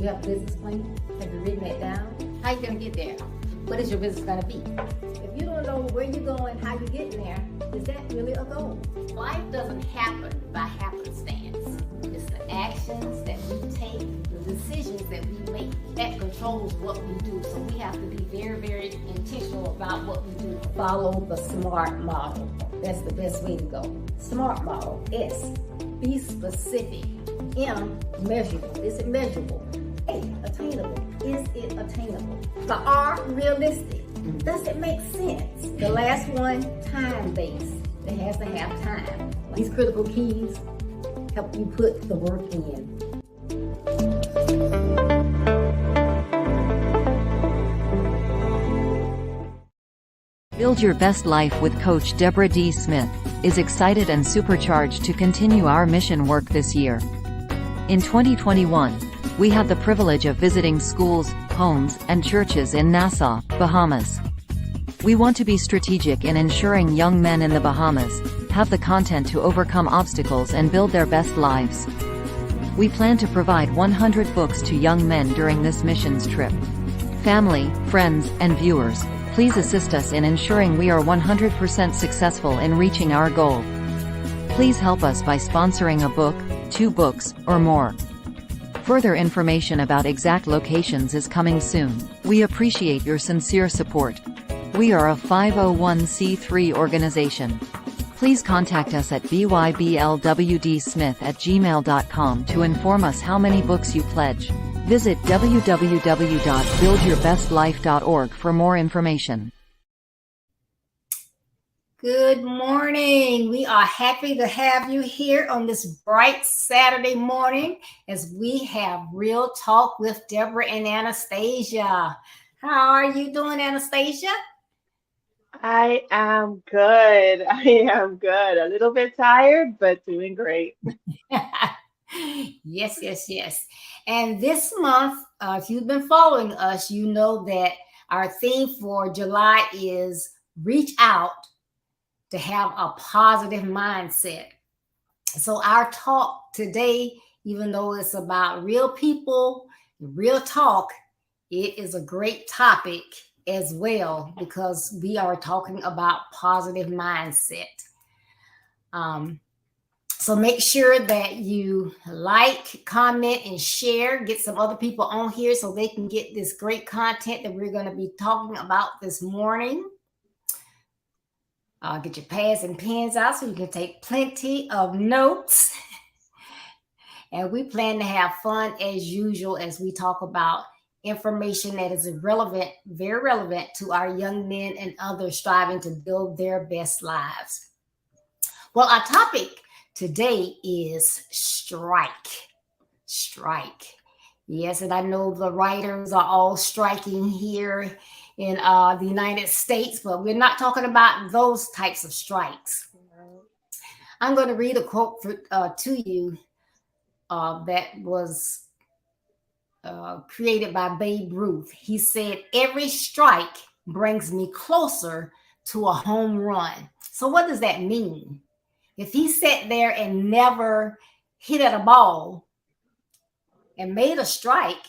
You have a business plan? Have you written that down? How you gonna get there? What is your business gonna be? If you don't know where you're going, how you're getting there, is that really a goal? Life doesn't happen by happenstance. It's the actions that we take, the decisions that we make that controls what we do. So we have to be very, very intentional about what we do. Follow the SMART model. That's the best way to go. SMART model. S, be specific. M, measurable. Is it measurable? A, attainable. Is it attainable? The R, realistic. Does it make sense? The last one, time-based. It has to have time. These critical keys help you put the work in. Build Your Best Life with Coach Deborah D. Smith is excited and supercharged to continue our mission work this year. In 2021, we had the privilege of visiting schools, homes, and churches in Nassau, Bahamas. We want to be strategic in ensuring young men in the Bahamas have the content to overcome obstacles and build their best lives. We plan to provide 100 books to young men during this missions trip. Family, friends, and viewers, please assist us in ensuring we are 100% successful in reaching our goal. Please help us by sponsoring a book, 2 books, or more. Further information about exact locations is coming soon. We appreciate your sincere support. We are a 501c3 organization. Please contact us at byblwdsmith@gmail.com to inform us how many books you pledge. Visit www.buildyourbestlife.org for more information. Good morning. We are happy to have you here on this bright Saturday morning as we have Real Talk with Deborah and Anastasia. How are you doing, Anastasia? I am good. A little bit tired, but doing great. Yes. And this month, if you've been following us, you know that our theme for July is reach out to have a positive mindset. So our talk today, even though it's about real people, real talk, it is a great topic as well, because we are talking about positive mindset. So make sure that you like, comment, and share. Get some other people on here so they can get this great content that we're going to be talking about this morning. Get your pads and pens out so you can take plenty of notes. And we plan to have fun as usual as we talk about information that is relevant, very relevant to our young men and others striving to build their best lives. Well, our topic today is strike. Strike. Yes, and I know the writers are all striking here in the United States, but we're not talking about those types of strikes. I'm going to read a quote to you that was created by Babe Ruth. He said, "Every strike brings me closer to a home run." So what does that mean? If he sat there and never hit at a ball and made a strike,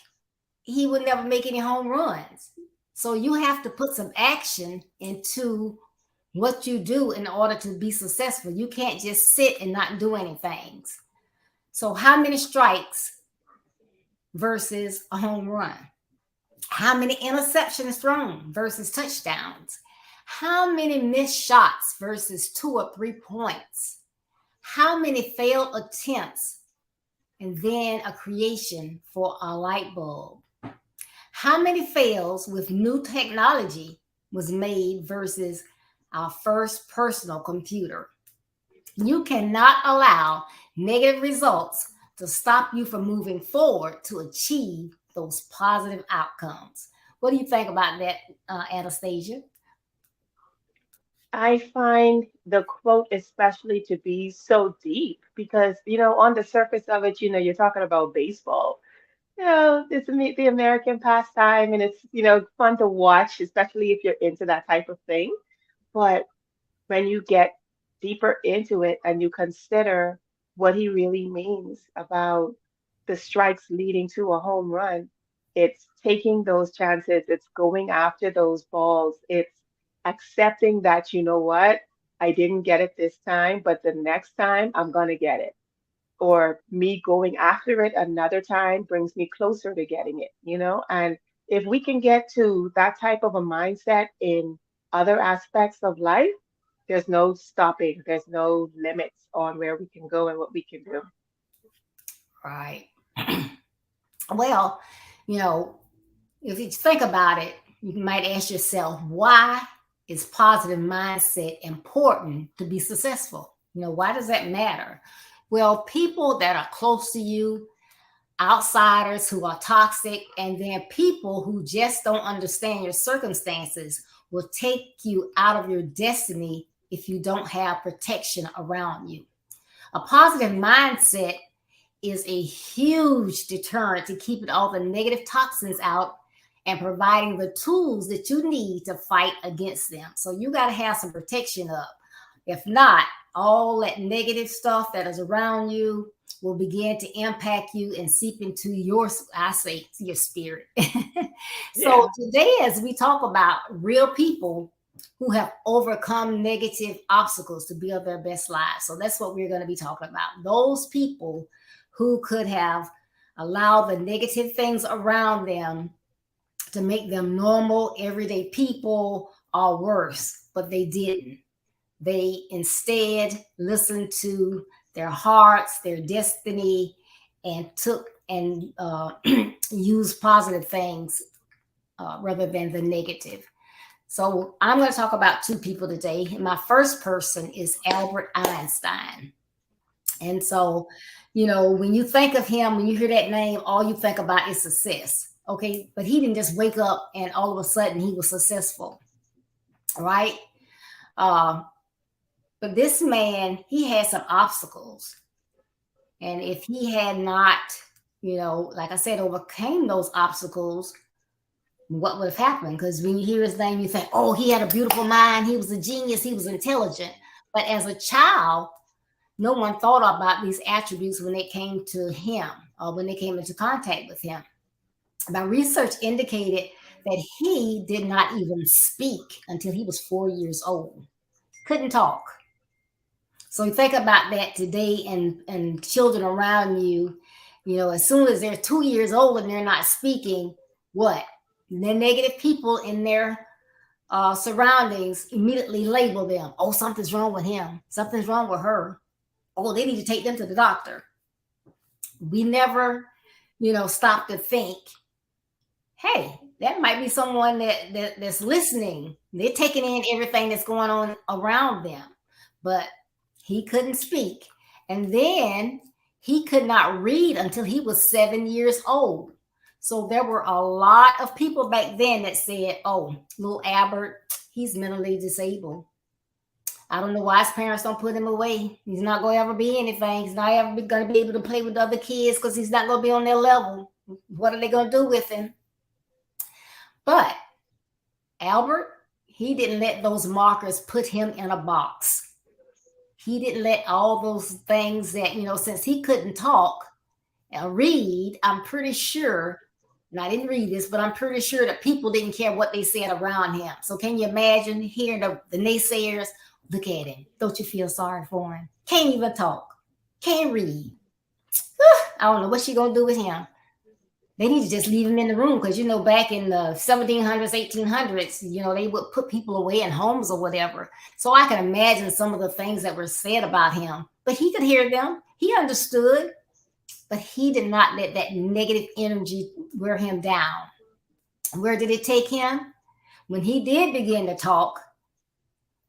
he would never make any home runs. So you have to put some action into what you do in order to be successful. You can't just sit and not do anything. So how many strikes versus a home run? How many interceptions thrown versus touchdowns? How many missed shots versus 2 or 3 points? How many failed attempts and then a creation for a light bulb? How many fails with new technology was made versus our first personal computer? You cannot allow negative results to stop you from moving forward to achieve those positive outcomes. What do you think about that, Anastasia? I find the quote especially to be so deep because, on the surface of it, you're talking about baseball. It's the American pastime and it's, fun to watch, especially if you're into that type of thing. But when you get deeper into it and you consider what he really means about the strikes leading to a home run, it's taking those chances, it's going after those balls, it's accepting that, you know what, I didn't get it this time, but the next time I'm going to get it. Or me going after it another time brings me closer to getting it. And if we can get to that type of a mindset in other aspects of life, there's no stopping, there's no limits on where we can go and what we can do. Right. Well, if you think about it, you might ask yourself, why is positive mindset important to be successful? Why does that matter? Well, people that are close to you, outsiders who are toxic, and then people who just don't understand your circumstances will take you out of your destiny if you don't have protection around you. A positive mindset is a huge deterrent to keeping all the negative toxins out and providing the tools that you need to fight against them. So you got to have some protection up. If not, all that negative stuff that is around you will begin to impact you and seep into your spirit. So today, as we talk about real people who have overcome negative obstacles to build their best lives. So that's what we're going to be talking about. Those people who could have allowed the negative things around them to make them normal, everyday people or worse, but they didn't. They instead listened to their hearts, their destiny, and took and used positive things rather than the negative. So I'm going to talk about 2 people today. My first person is Albert Einstein. And so, when you think of him, when you hear that name, all you think about is success. Okay. But he didn't just wake up and all of a sudden he was successful. Right. But this man, he had some obstacles. And if he had not, like I said, overcame those obstacles, what would have happened? Because when you hear his name, you think, oh, he had a beautiful mind. He was a genius. He was intelligent. But as a child, no one thought about these attributes when it came to him or when they came into contact with him. My research indicated that he did not even speak until he was 4 years old. Couldn't talk. So you think about that today, and children around you, as soon as they're 2 years old and they're not speaking, what? The negative people in their surroundings immediately label them. Oh, something's wrong with him. Something's wrong with her. Oh, they need to take them to the doctor. We never, stop to think, hey, that might be someone that's listening. They're taking in everything that's going on around them. But he couldn't speak. And then he could not read until he was 7 years old. So there were a lot of people back then that said, oh, little Albert, he's mentally disabled. I don't know why his parents don't put him away. He's not going to ever be anything. He's not ever going to be able to play with other kids because he's not going to be on their level. What are they going to do with him? But Albert, he didn't let those markers put him in a box. He didn't let all those things that, since he couldn't talk and read, I'm pretty sure, and I didn't read this, but I'm pretty sure that people didn't care what they said around him. So can you imagine hearing the naysayers? Look at him. Don't you feel sorry for him? Can't even talk. Can't read. I don't know what she going to do with him. They need to just leave him in the room because, back in the 1700s, 1800s, they would put people away in homes or whatever. So I can imagine some of the things that were said about him. But he could hear them. He understood. But he did not let that negative energy wear him down. Where did it take him? When he did begin to talk,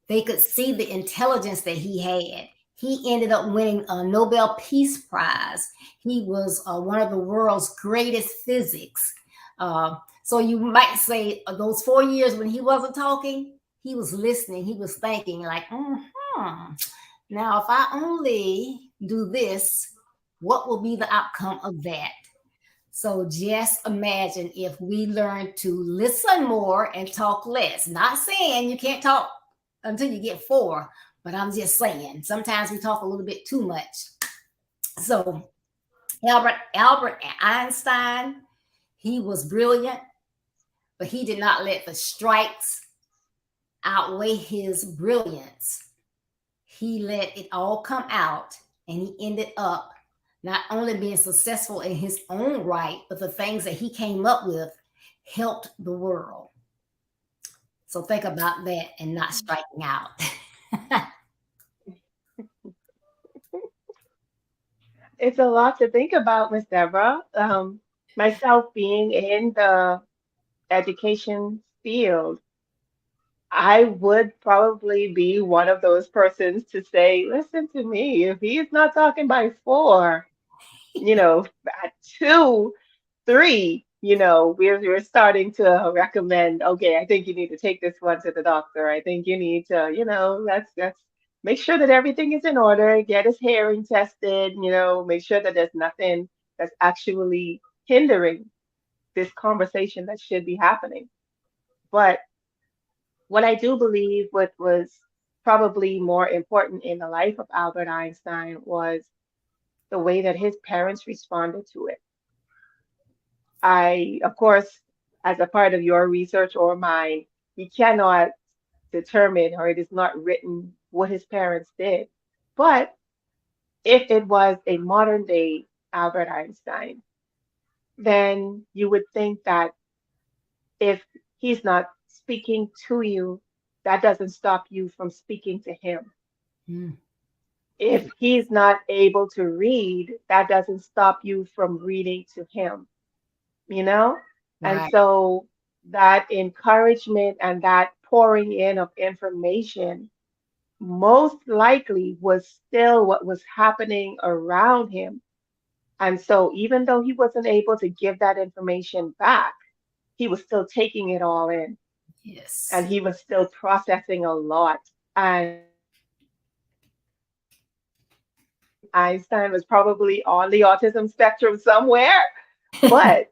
they could see the intelligence that he had. He ended up winning a Nobel Peace Prize. He was one of the world's greatest physics. So you might say those 4 years when he wasn't talking, he was listening. He was thinking like, now if I only do this, what will be the outcome of that? So just imagine if we learn to listen more and talk less. Not saying you can't talk until you get 4, but I'm just saying sometimes we talk a little bit too much. So Albert Einstein, he was brilliant, but he did not let the strikes outweigh his brilliance. He let it all come out, and he ended up not only being successful in his own right, but the things that he came up with helped the world. So think about that and not striking out. It's a lot to think about, Miss Deborah. Myself being in the education field, I would probably be one of those persons to say, listen to me, if he is not talking by 4, at 2, 3, we're starting to recommend, okay, I think you need to take this one to the doctor. I think you need to, let's make sure that everything is in order, get his hearing tested, make sure that there's nothing that's actually hindering this conversation that should be happening. But what I do believe what was probably more important in the life of Albert Einstein was the way that his parents responded to it. Of course, as a part of your research or mine, we cannot determine or it is not written what his parents did. But if it was a modern day Albert Einstein, then you would think that if he's not speaking to you, that doesn't stop you from speaking to him. Mm. If he's not able to read, that doesn't stop you from reading to him, you know? And Right. so that encouragement and that pouring in of information most likely was still what was happening around him. And so even though he wasn't able to give that information back, he was still taking it all in and Yes. he was still processing a lot. And Einstein was probably on the autism spectrum somewhere, but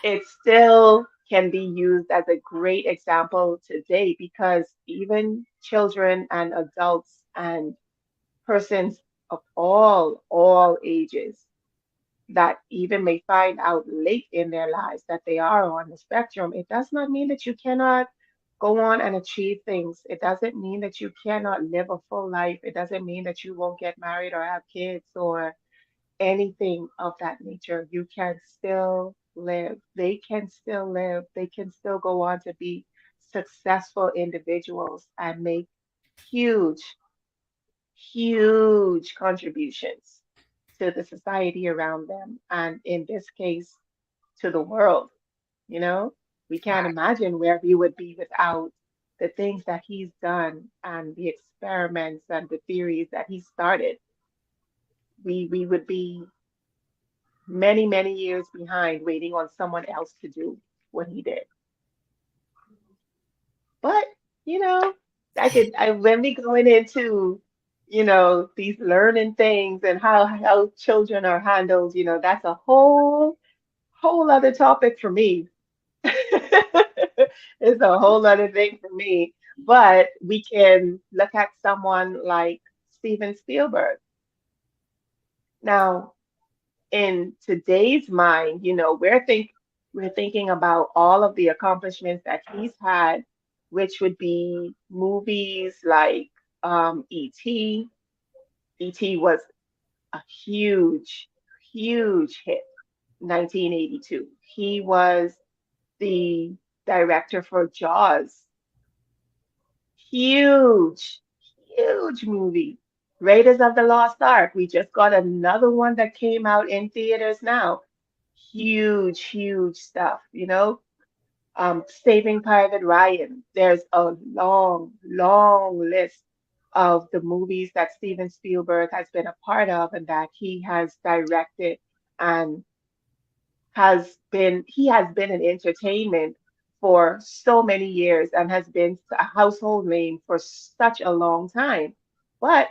it still can be used as a great example today because even children and adults and persons of all ages that even may find out late in their lives that they are on the spectrum, it does not mean that you cannot Go on and achieve things. It doesn't mean that you cannot live a full life. It doesn't mean that you won't get married or have kids or anything of that nature. You can still live. They can still live. They can still go on to be successful individuals and make huge, huge contributions to the society around them. And in this case, to the world. You know, we can't imagine where we would be without the things that he's done and the experiments and the theories that he started. We would be many, many years behind waiting on someone else to do what he did. But, you know, I when we going into, these learning things and how children are handled, that's a whole other topic for me. It's a whole other thing for me. But we can look at someone like Steven Spielberg. Now, in today's mind, we're thinking about all of the accomplishments that he's had, which would be movies like E.T. E.T. was a huge, huge hit, 1982. He was the director for Jaws. Huge, huge movie. Raiders of the Lost Ark. We just got another one that came out in theaters now. Huge, huge stuff, Saving Private Ryan. There's a long, long list of the movies that Steven Spielberg has been a part of and that he has directed and he has been in entertainment for so many years and has been a household name for such a long time. But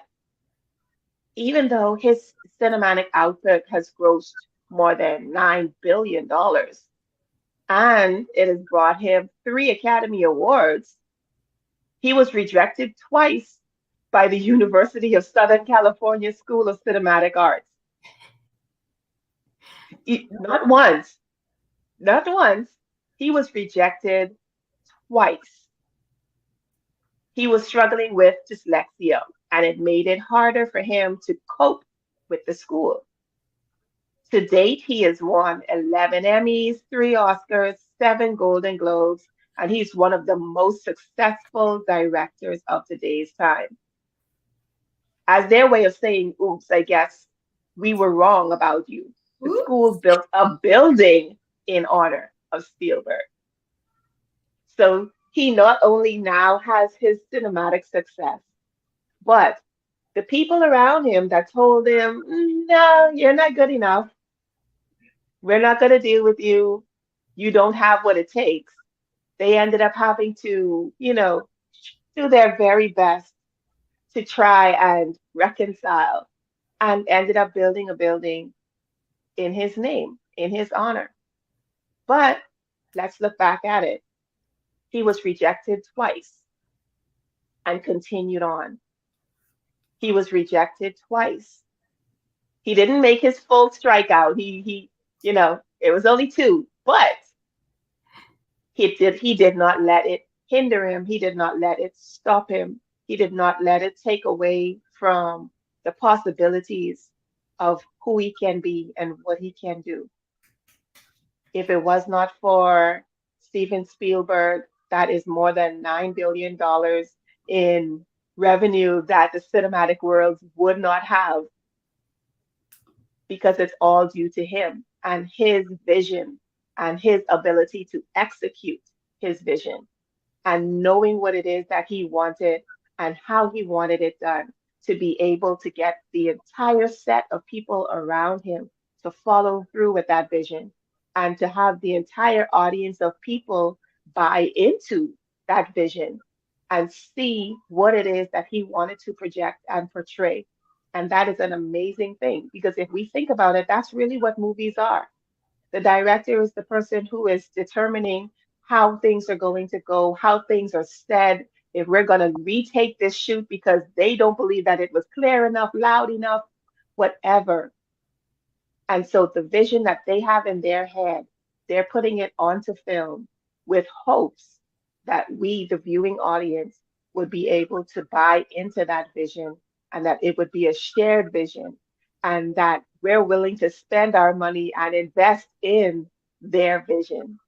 even though his cinematic output has grossed more than $9 billion and it has brought him 3 Academy Awards, he was rejected twice by the University of Southern California School of Cinematic Arts. Not once, not once. He was rejected twice. He was struggling with dyslexia, and it made it harder for him to cope with the school. To date, he has won 11 Emmys, 3 Oscars, 7 Golden Globes, and he's one of the most successful directors of today's time. As their way of saying, oops, I guess we were wrong about you. The school built a building in honor of Spielberg. So he not only now has his cinematic success, but the people around him that told him, no, you're not good enough. We're not going to deal with you. You don't have what it takes. They ended up having to, do their very best to try and reconcile and ended up building a building in his name, in his honor. But let's look back at it. He was rejected twice and continued on. He was rejected twice. He didn't make his full strikeout. It was only 2, but he did not let it hinder him. He did not let it stop him. He did not let it take away from the possibilities of who he can be and what he can do. If it was not for Steven Spielberg, that is more than $9 billion in revenue that the cinematic world would not have because it's all due to him and his vision and his ability to execute his vision and knowing what it is that he wanted and how he wanted it done to be able to get the entire set of people around him to follow through with that vision and to have the entire audience of people buy into that vision and see what it is that he wanted to project and portray. And that is an amazing thing because if we think about it, that's really what movies are. The director is the person who is determining how things are going to go, how things are said, if we're going to retake this shoot because they don't believe that it was clear enough, loud enough, whatever. And so the vision that they have in their head, they're putting it onto film with hopes that we, the viewing audience, would be able to buy into that vision, and that it would be a shared vision, and that we're willing to spend our money and invest in their vision,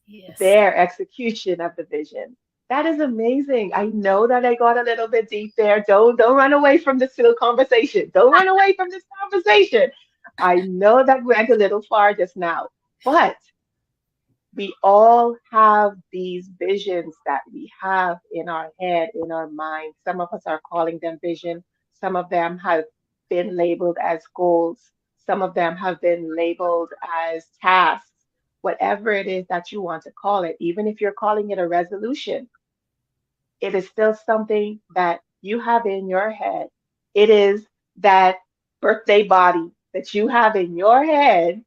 Yes. their execution of the vision. That is amazing. I know that I got a little bit deep there. Don't run away from this little conversation. Don't run away from this conversation. I know that went a little far just now, but we all have these visions that we have in our head, in our mind. Some of us are calling them vision. Some of them have been labeled as goals. Some of them have been labeled as tasks. Whatever it is that you want to call it, even if you're calling it a resolution, it is still something that you have in your head. It is that birthday body that you have in your head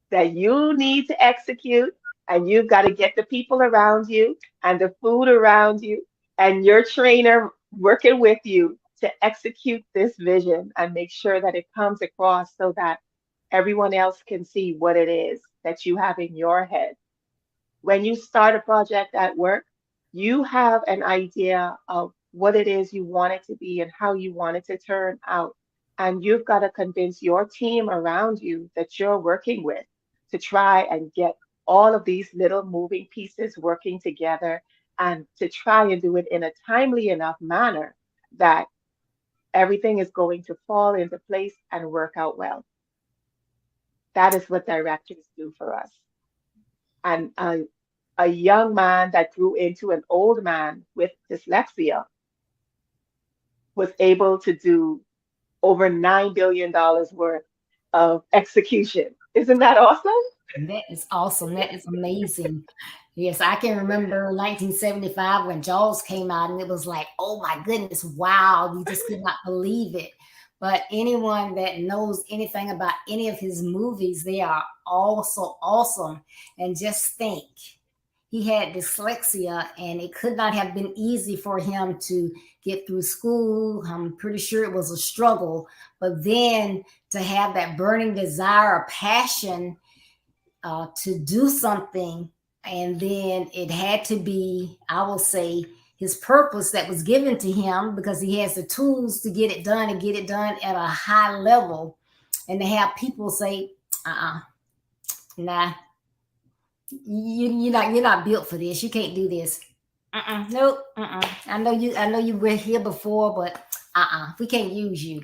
that you need to execute, and you've got to get the people around you and the food around you and your trainer working with you to execute this vision and make sure that it comes across so that everyone else can see what it is that you have in your head. When you start a project at work, you have an idea of what it is you want it to be and how you want it to turn out. And you've got to convince your team around you that you're working with to try and get all of these little moving pieces working together, and to try and do it in a timely enough manner that everything is going to fall into place and work out well. That is what directors do for us. And a young man that grew into an old man with dyslexia was able to do over $9 billion worth of execution. Isn't that awesome? That is awesome. That is amazing. Yes, I can remember 1975 when Jaws came out, and it was like, oh my goodness, wow, we just could not believe it. But anyone that knows anything about any of his movies, they are also awesome. And just think, he had dyslexia, and it could not have been easy for him to get through school. I'm pretty sure it was a struggle. But then to have that burning desire or passion to do something, and then it had to be, I will say, his purpose that was given to him, because he has the tools to get it done and get it done at a high level. And to have people say, nah, you're not built for this. You can't do this. Nope. I know you were here before, but we can't use you.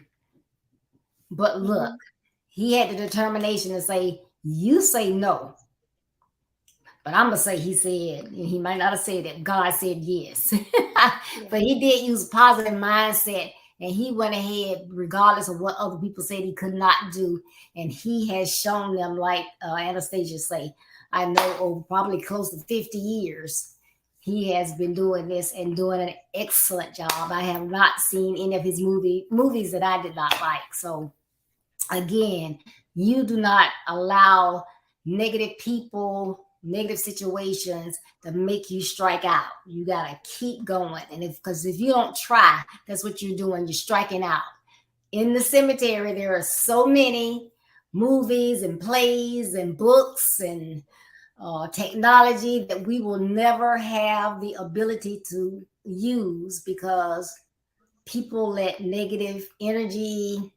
But look, he had the determination to say, you say no. But I'm going to say he said, he might not have said it, God said yes. But he did use a positive mindset, and he went ahead regardless of what other people said he could not do. And he has shown them, like Anastasia say, I know over probably close to 50 years, he has been doing this and doing an excellent job. I have not seen any of his movies that I did not like. So again, you do not allow negative people, negative situations to make you strike out. You got to keep going. And because if you don't try, that's what you're doing. You're striking out. In the cemetery, there are so many movies and plays and books and technology that we will never have the ability to use, because people let negative energy,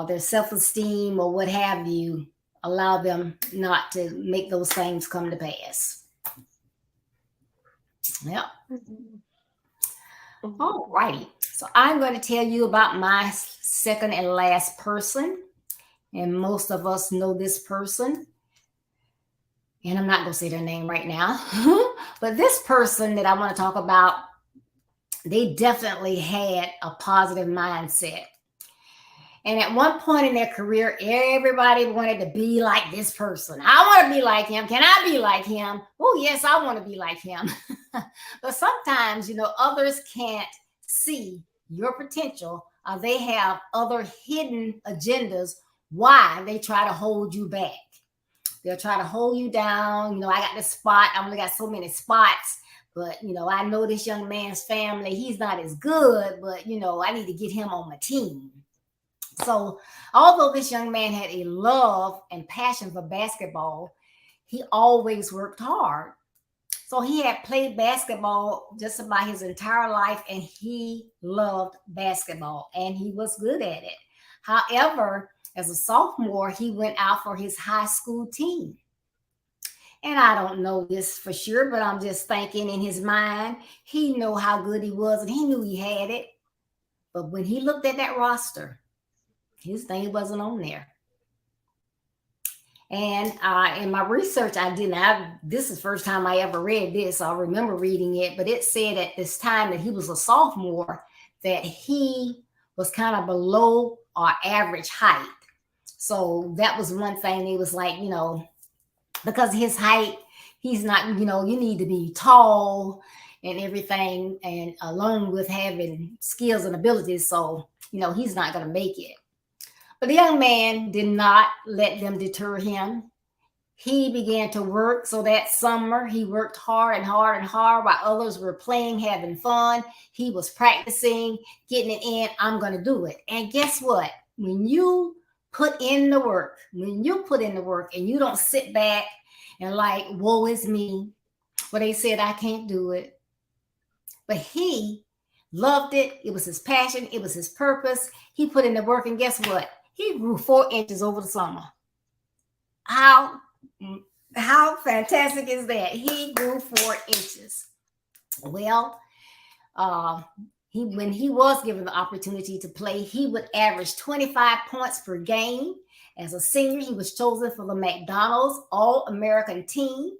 their self-esteem or what have you, allow them not to make those things come to pass. Yep. All righty. So I'm going to tell you about my second and last person. And most of us know this person. And I'm not going to say their name right now. But this person that I want to talk about, they definitely had a positive mindset. And at one point in their career, everybody wanted to be like this person. I want to be like him. Can I be like him? Oh, yes, I want to be like him. But sometimes, others can't see your potential, or they have other hidden agendas why they try to hold you back. They'll try to hold you down. I got this spot. I only got so many spots. But, I know this young man's family. He's not as good, but, I need to get him on my team. So although this young man had a love and passion for basketball, he always worked hard. So he had played basketball just about his entire life, and he loved basketball and he was good at it. However, as a sophomore, he went out for his high school team. And I don't know this for sure, but I'm just thinking in his mind, he knew how good he was and he knew he had it. But when he looked at that roster, his name wasn't on there. And in my research, I didn't have this is the first time I ever read this. I remember reading it, but it said at this time that he was a sophomore that he was kind of below our average height. So that was one thing. It was like, because of his height, he's not, you need to be tall and everything, and along with having skills and abilities. So, he's not going to make it. But the young man did not let them deter him. He began to work. So that summer, he worked hard and hard and hard while others were playing, having fun. He was practicing, getting it in. I'm going to do it. And guess what? When you put in the work, and you don't sit back and like, woe is me, well, they said I can't do it. But he loved it. It was his passion. It was his purpose. He put in the work, and guess what? He grew 4 inches over the summer. How fantastic is that? He grew 4 inches. Well, when he was given the opportunity to play, he would average 25 points per game. As a senior, he was chosen for the McDonald's All-American team,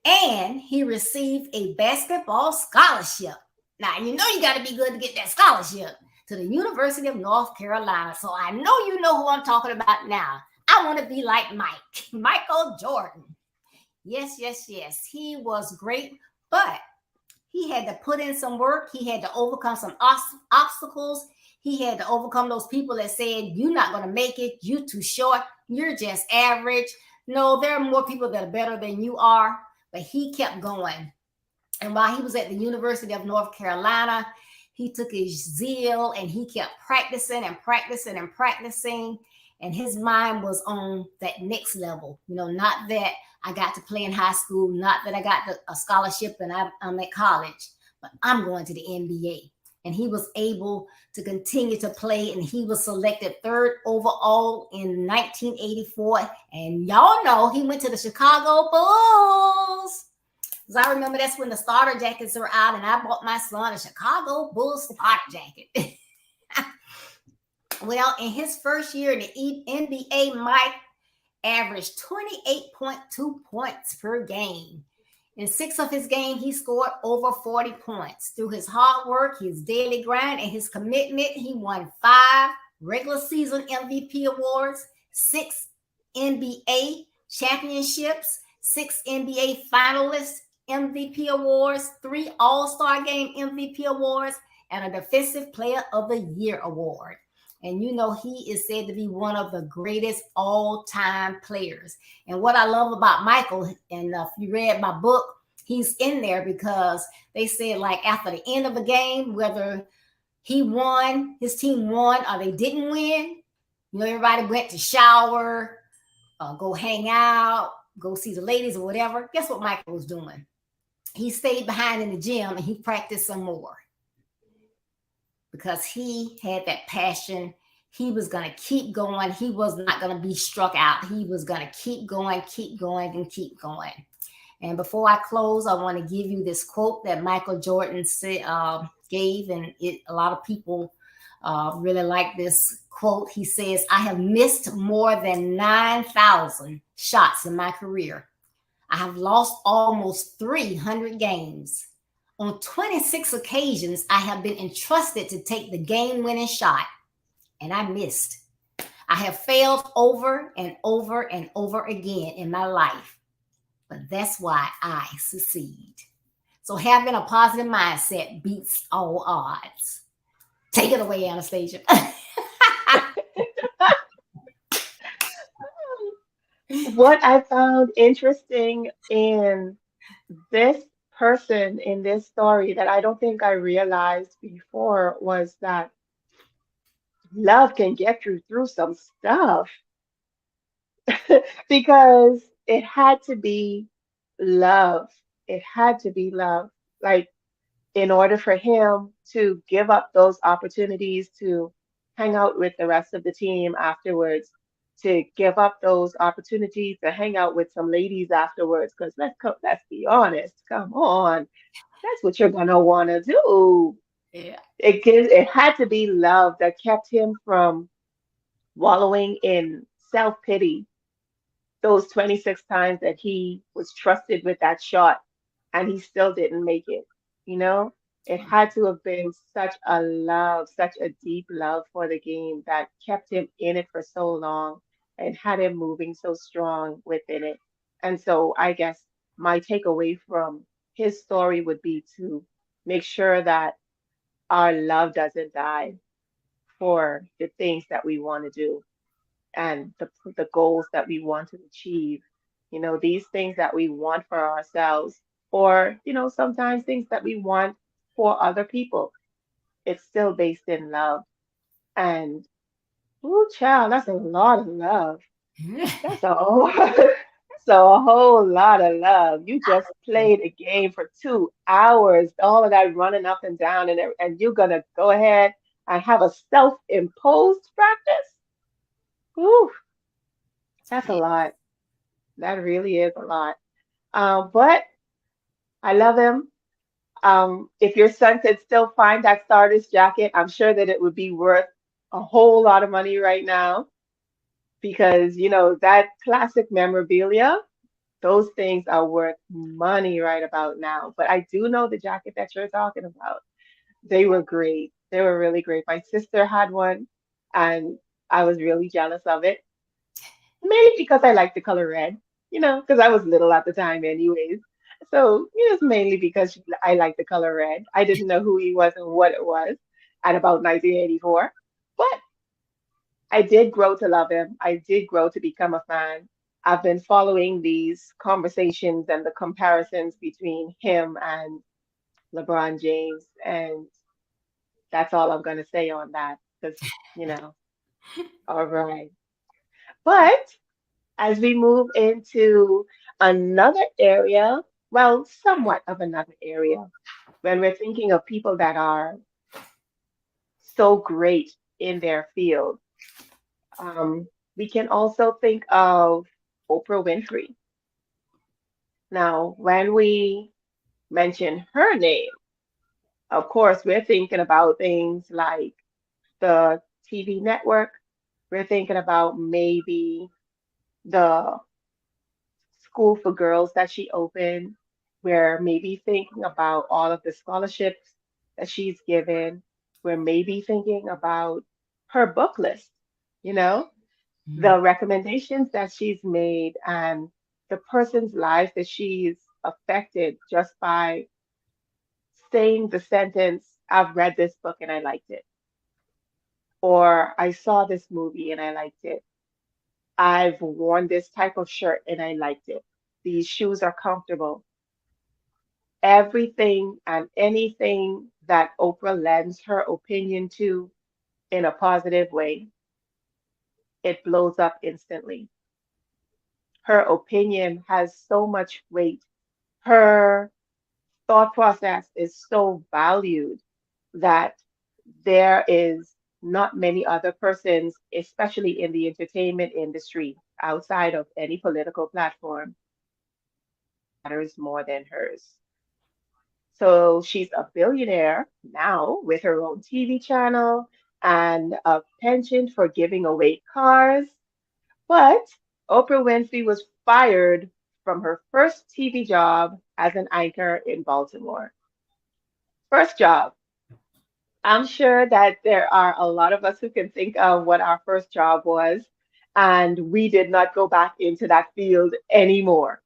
and he received a basketball scholarship. Now, you got to be good to get that scholarship to the University of North Carolina. So I know you know who I'm talking about now. I want to be like Michael Jordan. Yes. He was great, but he had to put in some work. He had to overcome some obstacles. He had to overcome those people that said, you're not going to make it. You're too short. You're just average. No, there are more people that are better than you are. But he kept going. And while he was at the University of North Carolina, he took his zeal and he kept practicing and practicing and practicing. And his mind was on that next level. Not that I got to play in high school, not that I got a scholarship and I'm at college, but I'm going to the NBA. And he was able to continue to play, and he was selected 3rd overall in 1984. And y'all know he went to the Chicago Bulls. Because I remember that's when the starter jackets were out, and I bought my son a Chicago Bulls starter jacket. Well, in his first year in the NBA, Mike averaged 28.2 points per game. In 6 of his games, he scored over 40 points. Through his hard work, his daily grind, and his commitment, he won 5 regular season MVP awards, 6 NBA championships, 6 NBA finalists MVP awards, 3 All-Star Game MVP awards, and a Defensive Player of the Year award. And he is said to be one of the greatest all-time players. And what I love about Michael, and if you read my book, he's in there because they said, like, after the end of the game, whether he won, his team won, or they didn't win, everybody went to shower, go hang out, go see the ladies or whatever. Guess what Michael was doing? He stayed behind in the gym and he practiced some more. Because he had that passion. He was going to keep going. He was not going to be struck out. He was going to keep going, and keep going. And before I close, I want to give you this quote that Michael Jordan gave, and a lot of people really like this quote. He says, I have missed more than 9,000 shots in my career. I have lost almost 300 games. On 26 occasions, I have been entrusted to take the game-winning shot, and I missed. I have failed over and over and over again in my life, but that's why I succeed. So having a positive mindset beats all odds. Take it away, Anastasia. What I found interesting in this person in this story that I don't think I realized before was that love can get you through some stuff because it had to be love it had to be love. Like, in order for him to give up those opportunities to hang out with the rest of the team afterwards, to give up those opportunities to hang out with some ladies afterwards, because let's be honest, come on, that's what you're gonna want to do. Yeah. It had to be love that kept him from wallowing in self-pity those 26 times that he was trusted with that shot and he still didn't make it. You know, it had to have been such a love, such a deep love for the game that kept him in it for so long and had him moving so strong within it. And so I guess my takeaway from his story would be to make sure that our love doesn't die for the things that we want to do and the goals that we want to achieve. You know, these things that we want for ourselves, or, sometimes things that we want for other people. It's still based in love. And, ooh, child, that's a lot of love. That's a whole, that's a whole lot of love. You just played a game for 2 hours, all of that running up and down, and you're gonna go ahead and have a self-imposed practice. Ooh, that's a lot. That really is a lot. But I love him. If your son could still find that starter's jacket, I'm sure that it would be worth a whole lot of money right now because, that classic memorabilia, those things are worth money right about now. But I do know the jacket that you're talking about. They were great. They were really great. My sister had one, and I was really jealous of it. Mainly because I like the color red, because I was little at the time anyways. So it's mainly because I like the color red. I didn't know who he was and what it was at about 1984. But I did grow to love him. I did grow to become a fan. I've been following these conversations and the comparisons between him and LeBron James. And that's all I'm going to say on that because, all right. But as we move into another area, well, somewhat of another area, when we're thinking of people that are so great in their field, we can also think of Oprah Winfrey. Now, when we mention her name, of course, we're thinking about things like the TV network. We're thinking about maybe the school for girls that she opened. We're maybe thinking about all of the scholarships that she's given. We're maybe thinking about her book list, you know, the recommendations that she's made and the person's life that she's affected just by saying the sentence, I've read this book and I liked it, or I saw this movie and I liked it. I've worn this type of shirt and I liked it. These shoes are comfortable. Everything and anything that Oprah lends her opinion to in a positive way, it blows up instantly. Her opinion has so much weight. Her thought process is so valued that there is not many other persons, especially in the entertainment industry, outside of any political platform, matters more than hers. So she's a billionaire now with her own TV channel and a penchant for giving away cars. But Oprah Winfrey was fired from her first TV job as an anchor in Baltimore. First job. I'm sure that there are a lot of us who can think of what our first job was, and we did not go back into that field anymore.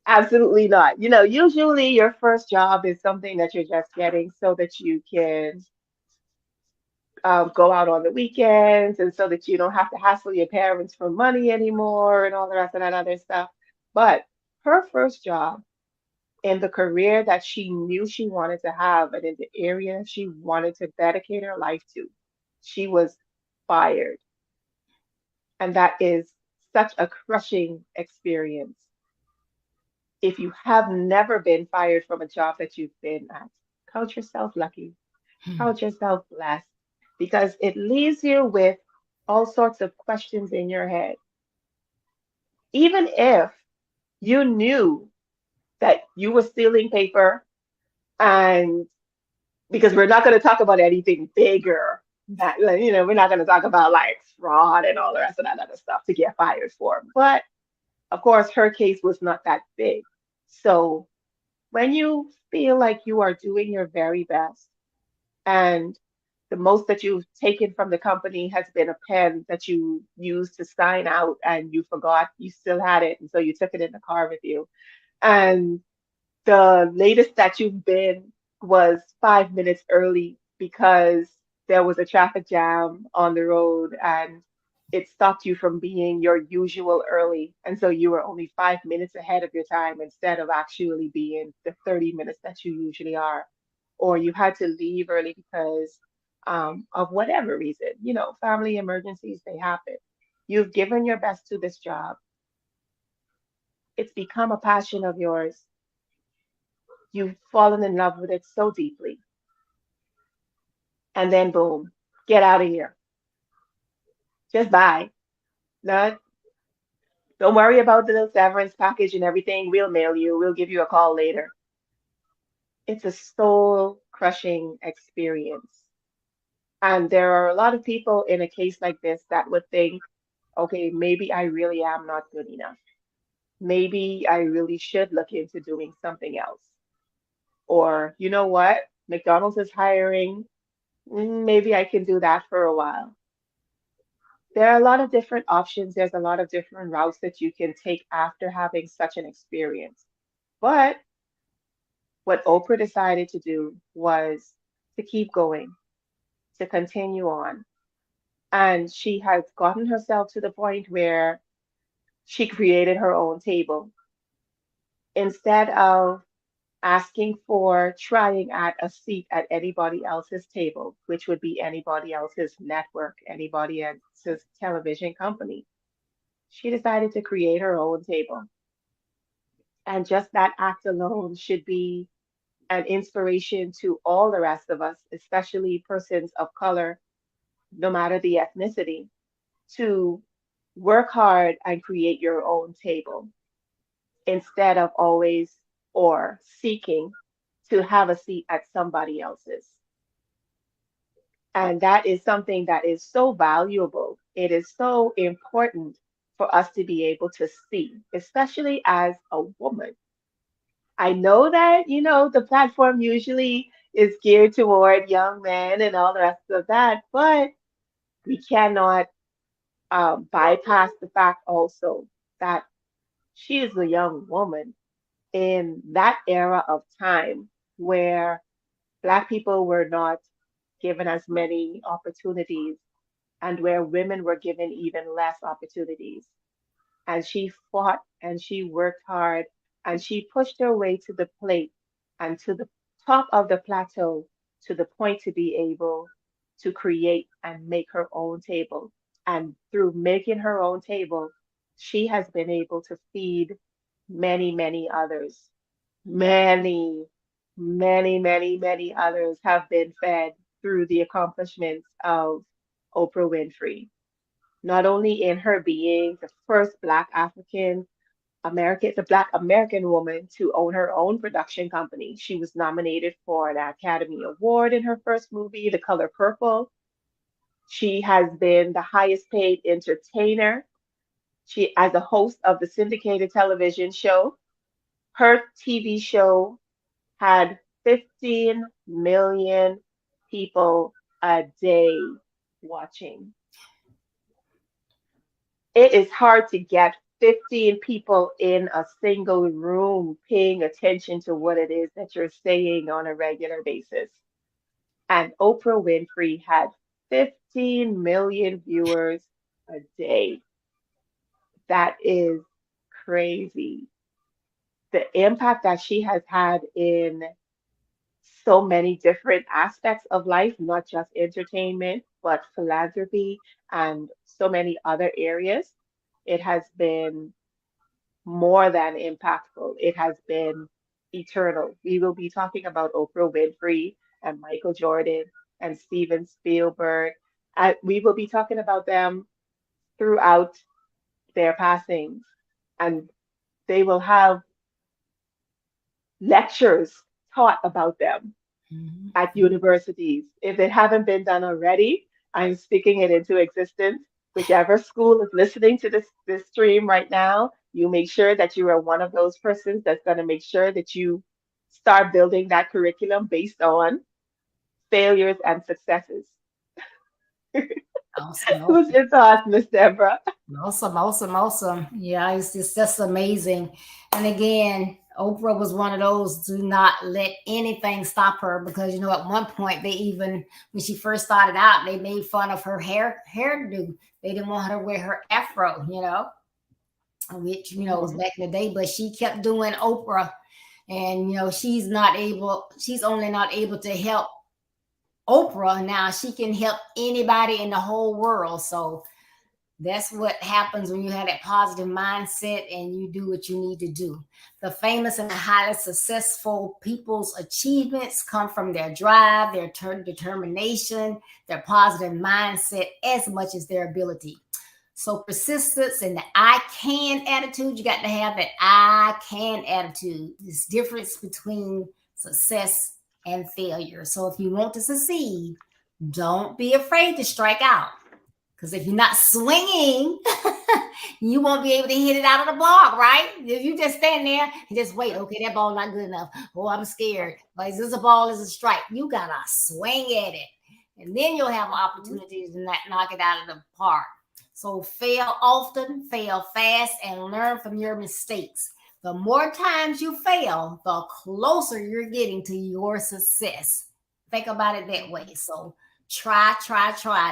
Absolutely not. Usually your first job is something that you're just getting so that you can go out on the weekends and so that you don't have to hassle your parents for money anymore and all the rest of that other stuff. But her first job in the career that she knew she wanted to have and in the area she wanted to dedicate her life to, she was fired. And that is such a crushing experience. If you have never been fired from a job that you've been at, count yourself lucky, count yourself blessed, because it leaves you with all sorts of questions in your head. Even if you knew that you were stealing paper, and because we're not going to talk about anything bigger, that, like, we're not going to talk about like fraud and all the rest of that other stuff to get fired for. But of course, her case was not that big. So when you feel like you are doing your very best, and the most that you've taken from the company has been a pen that you used to sign out and you forgot you still had it, and so you took it in the car with you. And the latest that you've been was 5 minutes early because there was a traffic jam on the road and it stopped you from being your usual early. And so you were only 5 minutes ahead of your time instead of actually being the 30 minutes that you usually are. Or you had to leave early because of whatever reason, family emergencies, they happen. You've given your best to this job. It's become a passion of yours. You've fallen in love with it so deeply, and then boom, get out of here. Just bye. Not, don't worry about the severance package and everything. We'll mail you. We'll give you a call later. It's a soul crushing experience. And there are a lot of people in a case like this that would think, okay, maybe I really am not good enough. Maybe I really should look into doing something else. Or, you know what? McDonald's is hiring. Maybe I can do that for a while. There are a lot of different options. There's a lot of different routes that you can take after having such an experience. But what Oprah decided to do was to keep going, to continue on. And she has gotten herself to the point where she created her own table. Instead of asking for trying at a seat at anybody else's table, which would be anybody else's network, anybody else's television company, she decided to create her own table. And just that act alone should be an inspiration to all the rest of us, especially persons of color, no matter the ethnicity, to work hard and create your own table instead of always or seeking to have a seat at somebody else's. And that is something that is so valuable. It is so important for us to be able to see, especially as a woman. I know that, the platform usually is geared toward young men and all the rest of that, but we cannot bypass the fact also that she is a young woman in that era of time where Black people were not given as many opportunities and where women were given even less opportunities. And she fought and she worked hard and she pushed her way to the plate and to the top of the plateau to the point to be able to create and make her own table. And through making her own table, she has been able to feed many, many others. Many, many, many, many others have been fed through the accomplishments of Oprah Winfrey, not only in her being the first Black African American, the Black American woman to own her own production company. She was nominated for an Academy Award in her first movie, The Color Purple. She has been the highest paid entertainer. She, as a host of the syndicated television show, her TV show had 15 million people a day watching. It is hard to get 15 people in a single room paying attention to what it is that you're saying on a regular basis. And Oprah Winfrey had 15 million viewers a day. That is crazy. The impact that she has had in so many different aspects of life, not just entertainment, but philanthropy and so many other areas. It has been more than impactful. It has been eternal. We will be talking about Oprah Winfrey and Michael Jordan and Steven Spielberg. We will be talking about them throughout their passings, and they will have lectures taught about them at universities. If it haven't been done already, I'm speaking it into existence. Whichever school is listening to this stream right now, you make sure that you are one of those persons that's going to make sure that you start building that curriculum based on failures and successes. Awesome. Who's your thoughts, Miss Deborah? Awesome. Yeah, it's just amazing. And again, Oprah was one of those, do not let anything stop her, because at one point when she first started out, they made fun of her hairdo. They didn't want her to wear her afro, which was back in the day, but she kept doing Oprah, and she's only not able to help Oprah. Now she can help anybody in the whole world. So that's what happens when you have that positive mindset and you do what you need to do. The famous and the highly successful people's achievements come from their drive, their determination, their positive mindset, as much as their ability. So persistence and the I can attitude, you got to have that I can attitude. This difference between success and failure. So if you want to succeed, don't be afraid to strike out. Because if you're not swinging, you won't be able to hit it out of the ball, right? If you just stand there and just wait, okay, that ball not good enough. Oh, I'm scared. But is this a ball? Is a strike? You got to swing at it. And then you'll have opportunities to knock it out of the park. So fail often, fail fast, and learn from your mistakes. The more times you fail, the closer you're getting to your success. Think about it that way. So try.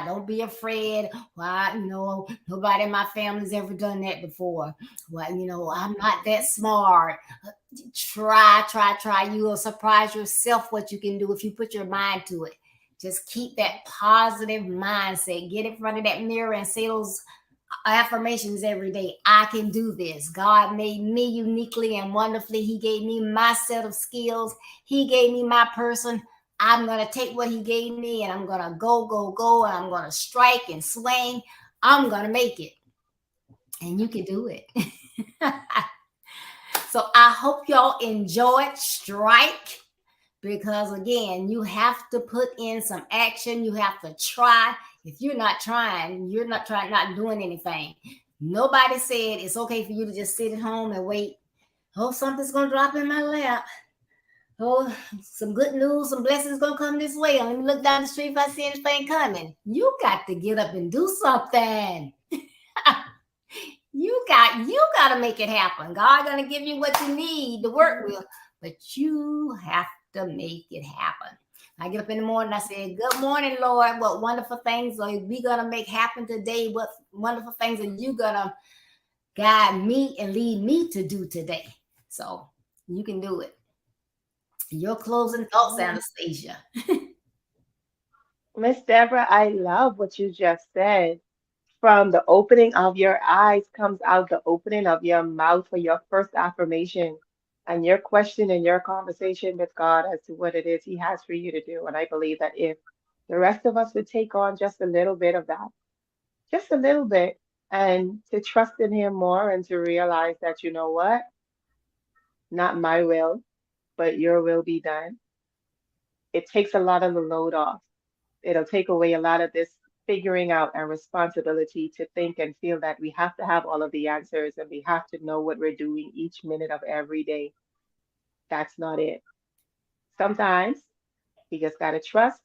Don't be afraid. Well, nobody in my family's ever done that before. Well, I'm not that smart. Try. You will surprise yourself what you can do if you put your mind to it. Just keep that positive mindset. Get in front of that mirror and say those affirmations every day. I can do this. God made me uniquely and wonderfully. He gave me my set of skills. He gave me my person. I'm going to take what he gave me and I'm going to go. And I'm going to strike and swing. I'm going to make it. And you can do it. So I hope y'all enjoyed Strike. Because again, you have to put in some action. You have to try. If you're not trying, not doing anything. Nobody said it's okay for you to just sit at home and wait. Oh, something's going to drop in my lap. Oh, some good news, some blessings going to come this way. Let me look down the street if I see anything coming. You got to get up and do something. You got to make it happen. God going to give you what you need to work with, but you have to make it happen. I get up in the morning, I say, good morning, Lord. What wonderful things are we going to make happen today? What wonderful things are you going to guide me and lead me to do today? So you can do it. Your closing thoughts, Anastasia. Miss Deborah, I love what you just said. From the opening of your eyes comes out the opening of your mouth for your first affirmation and your question and your conversation with God as to what it is He has for you to do. And I believe that if the rest of us would take on just a little bit of that, just a little bit, and to trust in Him more and to realize that, you know what, not my will, but your will be done, it takes a lot of the load off. It'll take away a lot of this figuring out and responsibility to think and feel that we have to have all of the answers and we have to know what we're doing each minute of every day. That's not it. Sometimes we just got to trust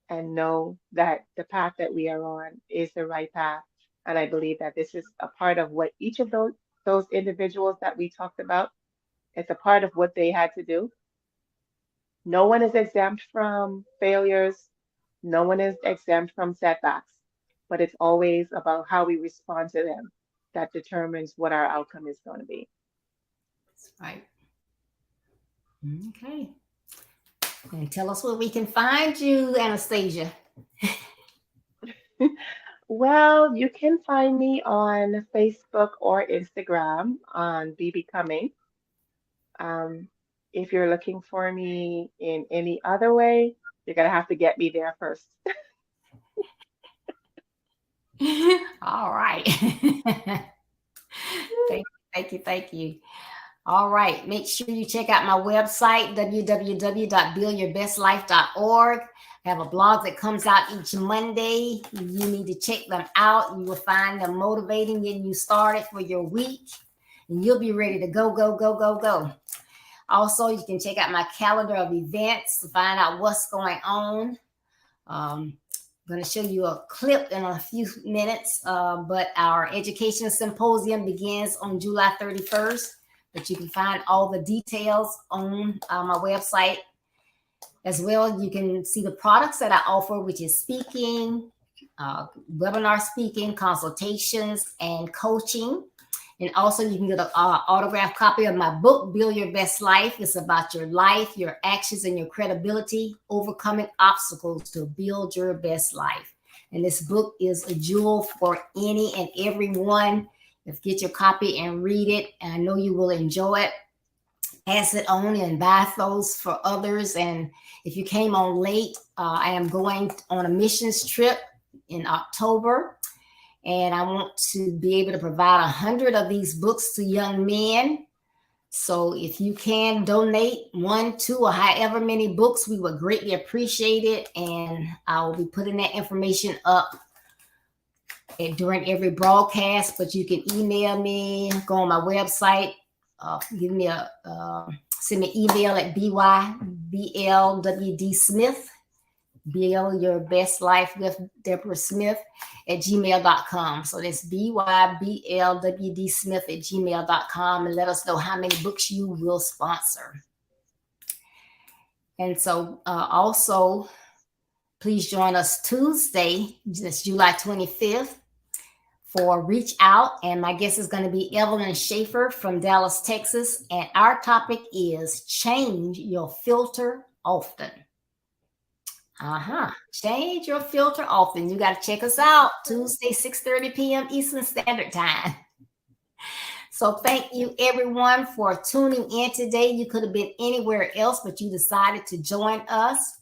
and know that the path that we are on is the right path. And I believe that this is a part of what each of those individuals that we talked about, it's a part of what they had to do. No one is exempt from failures. No one is exempt from setbacks, but it's always about how we respond to them that determines what our outcome is going to be. That's right. Okay. And tell us where we can find you, Anastasia. Well, you can find me on Facebook or Instagram on BB Cumming. Um, if you're looking for me in any other way, you're gonna have to get me there first. All right. Thank you. All right. Make sure you check out my website, www.buildyourbestlife.org. I have a blog that comes out each Monday. You need to check them out. You will find them motivating, getting you started for your week, and you'll be ready to go, go, go, go, go. Also, you can check out my calendar of events to find out what's going on. I'm going to show you a clip in a few minutes, but our education symposium begins on July 31st. But you can find all the details on my website. As well, you can see the products that I offer, which is speaking, webinar speaking, consultations, and coaching. And also you can get an autographed copy of my book, Build Your Best Life. It's about your life, your actions, and your credibility, overcoming obstacles to build your best life. And this book is a jewel for any and everyone. Get your copy and read it. And I know you will enjoy it. Pass it on and buy those for others. And if you came on late, I am going on a missions trip in October. And I want to be able to provide 100 of these books to young men. So if you can donate 1, 2, or however many books, we would greatly appreciate it. And I will be putting that information up during every broadcast, but you can email me, go on my website, send me an email at byblwdsmith, Build Your Best Life with Deborah Smith at gmail.com. So that's byblwdsmith at gmail.com, and let us know how many books you will sponsor. And so also, please join us Tuesday, that's July 25th, for Reach Out. And my guest is going to be Evelyn Schaefer from Dallas, Texas. And our topic is change your filter often. Change your filter often. You got to check us out Tuesday, 6:30 p.m. Eastern Standard Time. So thank you, everyone, for tuning in today. You could have been anywhere else, but you decided to join us.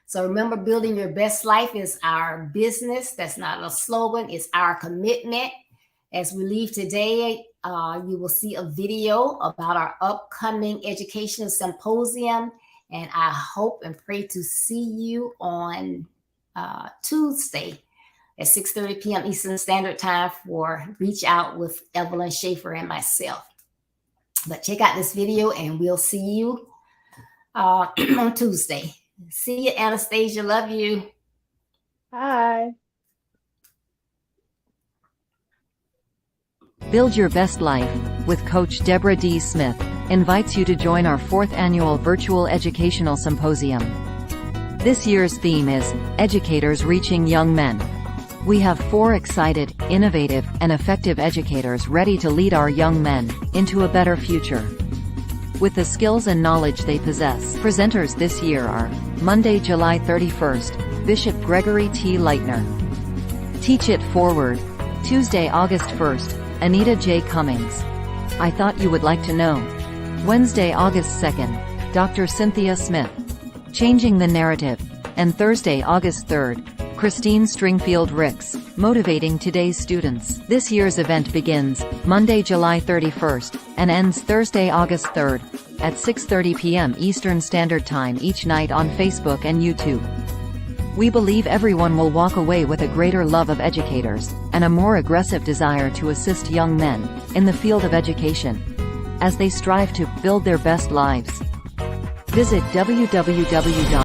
So remember, building your best life is our business. That's not a slogan. It's our commitment. As we leave today, you will see a video about our upcoming educational symposium. And I hope and pray to see you on Tuesday at 6:30 p.m. Eastern Standard Time for Reach Out with Evelyn Schaefer and myself. But check out this video, and we'll see you on Tuesday. See you, Anastasia. Love you. Bye. Build Your Best Life with Coach Deborah D. Smith invites you to join our 4th annual virtual educational symposium. This year's theme is Educators Reaching Young Men. We have 4 excited, innovative, and effective educators ready to lead our young men into a better future. With the skills and knowledge they possess, presenters this year are Monday, July 31st, Bishop Gregory T. Leitner. Teach It Forward, Tuesday, August 1st, Anita J. Cummings. I Thought You Would Like to Know. Wednesday, August 2nd, Dr. Cynthia Smith. Changing the Narrative. And Thursday, August 3rd, Christine Stringfield Ricks, Motivating Today's Students. This year's event begins Monday, July 31st, and ends Thursday, August 3rd, at 6:30 p.m. Eastern Standard Time each night on Facebook and YouTube. We believe everyone will walk away with a greater love of educators, and a more aggressive desire to assist young men in the field of education as they strive to build their best lives. Visit www.